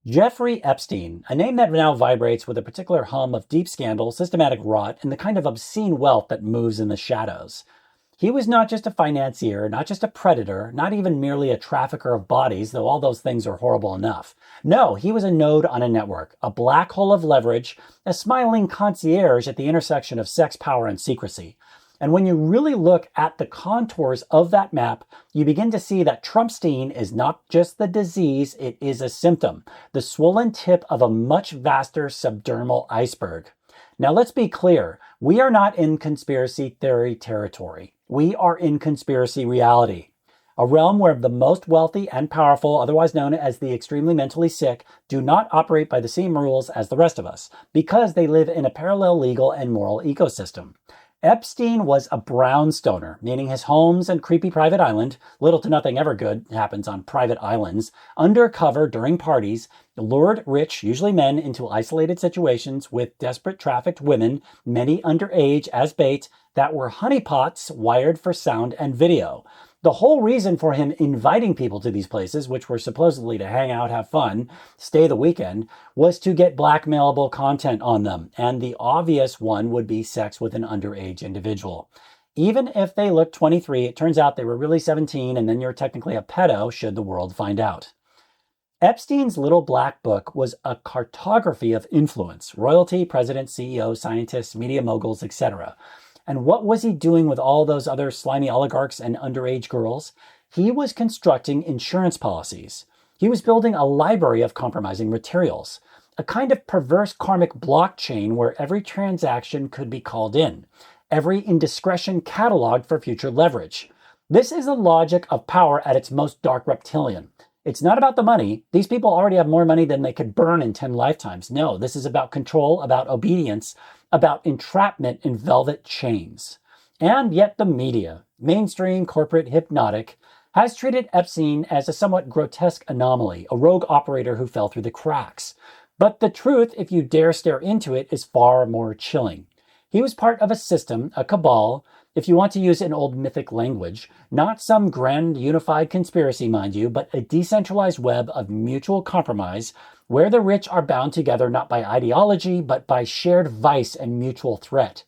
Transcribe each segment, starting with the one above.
Jeffrey Epstein, a name that now vibrates with a particular hum of deep scandal, systematic rot, and the kind of obscene wealth that moves in the shadows. He was not just a financier, not just a predator, not even merely a trafficker of bodies, though all those things are horrible enough. No, he was a node on a network, a black hole of leverage, a smiling concierge at the intersection of sex, power, and secrecy. And when you really look at the contours of that map, you begin to see that Trumpstein is not just the disease, it is a symptom, the swollen tip of a much vaster subdermal iceberg. Now let's be clear, we are not in conspiracy theory territory. We are in conspiracy reality, a realm where the most wealthy and powerful, otherwise known as the extremely mentally sick, do not operate by the same rules as the rest of us, because they live in a parallel legal and moral ecosystem. Epstein was a brownstoner, meaning his homes and creepy private island, little to nothing ever good happens on private islands, undercover during parties, lured rich, usually men, into isolated situations with desperate trafficked women, many underage, as bait, that were honeypots wired for sound and video. The whole reason for him inviting people to these places, which were supposedly to hang out, have fun, stay the weekend, was to get blackmailable content on them. And the obvious one would be sex with an underage individual. Even if they looked 23, it turns out they were really 17, and then you're technically a pedo should the world find out. Epstein's little black book was a cartography of influence, royalty, presidents, CEOs, scientists, media moguls, etc. And what was he doing with all those other slimy oligarchs and underage girls? He was constructing insurance policies. He was building a library of compromising materials, a kind of perverse karmic blockchain where every transaction could be called in, every indiscretion cataloged for future leverage. This is the logic of power at its most dark reptilian. It's not about the money. These people already have more money than they could burn in 10 lifetimes. No, this is about control, about obedience, about entrapment in velvet chains. And yet the media, mainstream, corporate, hypnotic, has treated Epstein as a somewhat grotesque anomaly, a rogue operator who fell through the cracks. But the truth, if you dare stare into it, is far more chilling. He was part of a system, a cabal, if you want to use an old mythic language, not some grand unified conspiracy, mind you, but a decentralized web of mutual compromise where the rich are bound together not by ideology, but by shared vice and mutual threat.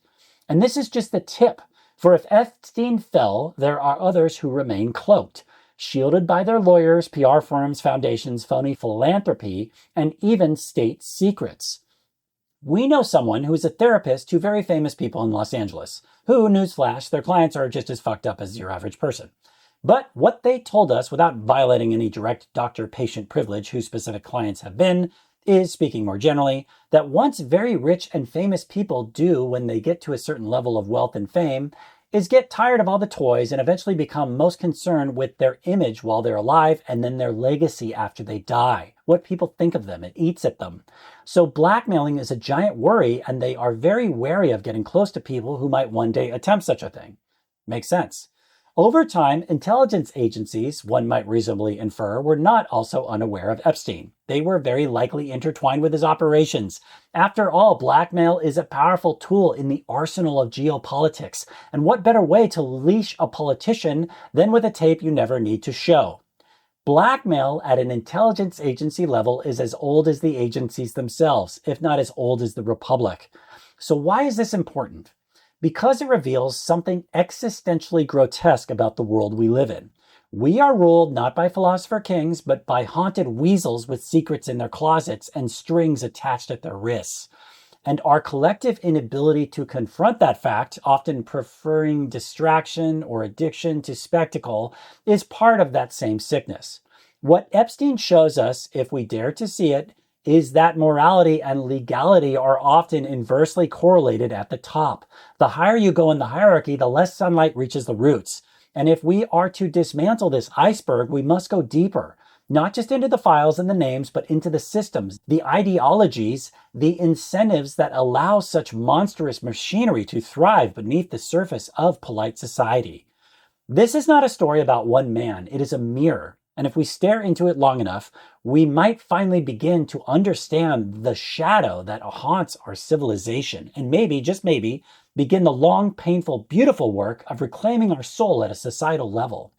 And this is just the tip, for if Epstein fell, there are others who remain cloaked, shielded by their lawyers, PR firms, foundations, phony philanthropy, and even state secrets. We know someone who is a therapist to very famous people in Los Angeles, who, newsflash, their clients are just as fucked up as your average person. But what they told us, without violating any direct doctor-patient privilege whose specific clients have been, is, speaking more generally, that once very rich and famous people do when they get to a certain level of wealth and fame, is get tired of all the toys and eventually become most concerned with their image while they're alive and then their legacy after they die. What people think of them, it eats at them. So blackmailing is a giant worry, and they are very wary of getting close to people who might one day attempt such a thing. Makes sense. Over time, intelligence agencies, one might reasonably infer, were not also unaware of Epstein. They were very likely intertwined with his operations. After all, blackmail is a powerful tool in the arsenal of geopolitics. And what better way to leash a politician than with a tape you never need to show? Blackmail at an intelligence agency level is as old as the agencies themselves, if not as old as the Republic. So why is this important? Because it reveals something existentially grotesque about the world we live in. We are ruled not by philosopher kings, but by haunted weasels with secrets in their closets and strings attached at their wrists. And our collective inability to confront that fact, often preferring distraction or addiction to spectacle, is part of that same sickness. What Epstein shows us, if we dare to see it, is that morality and legality are often inversely correlated at the top. The higher you go in the hierarchy, the less sunlight reaches the roots. And if we are to dismantle this iceberg, we must go deeper, not just into the files and the names, but into the systems, the ideologies, the incentives that allow such monstrous machinery to thrive beneath the surface of polite society. This is not a story about one man. It is a mirror. And if we stare into it long enough, we might finally begin to understand the shadow that haunts our civilization, and maybe, just maybe, begin the long, painful, beautiful work of reclaiming our soul at a societal level.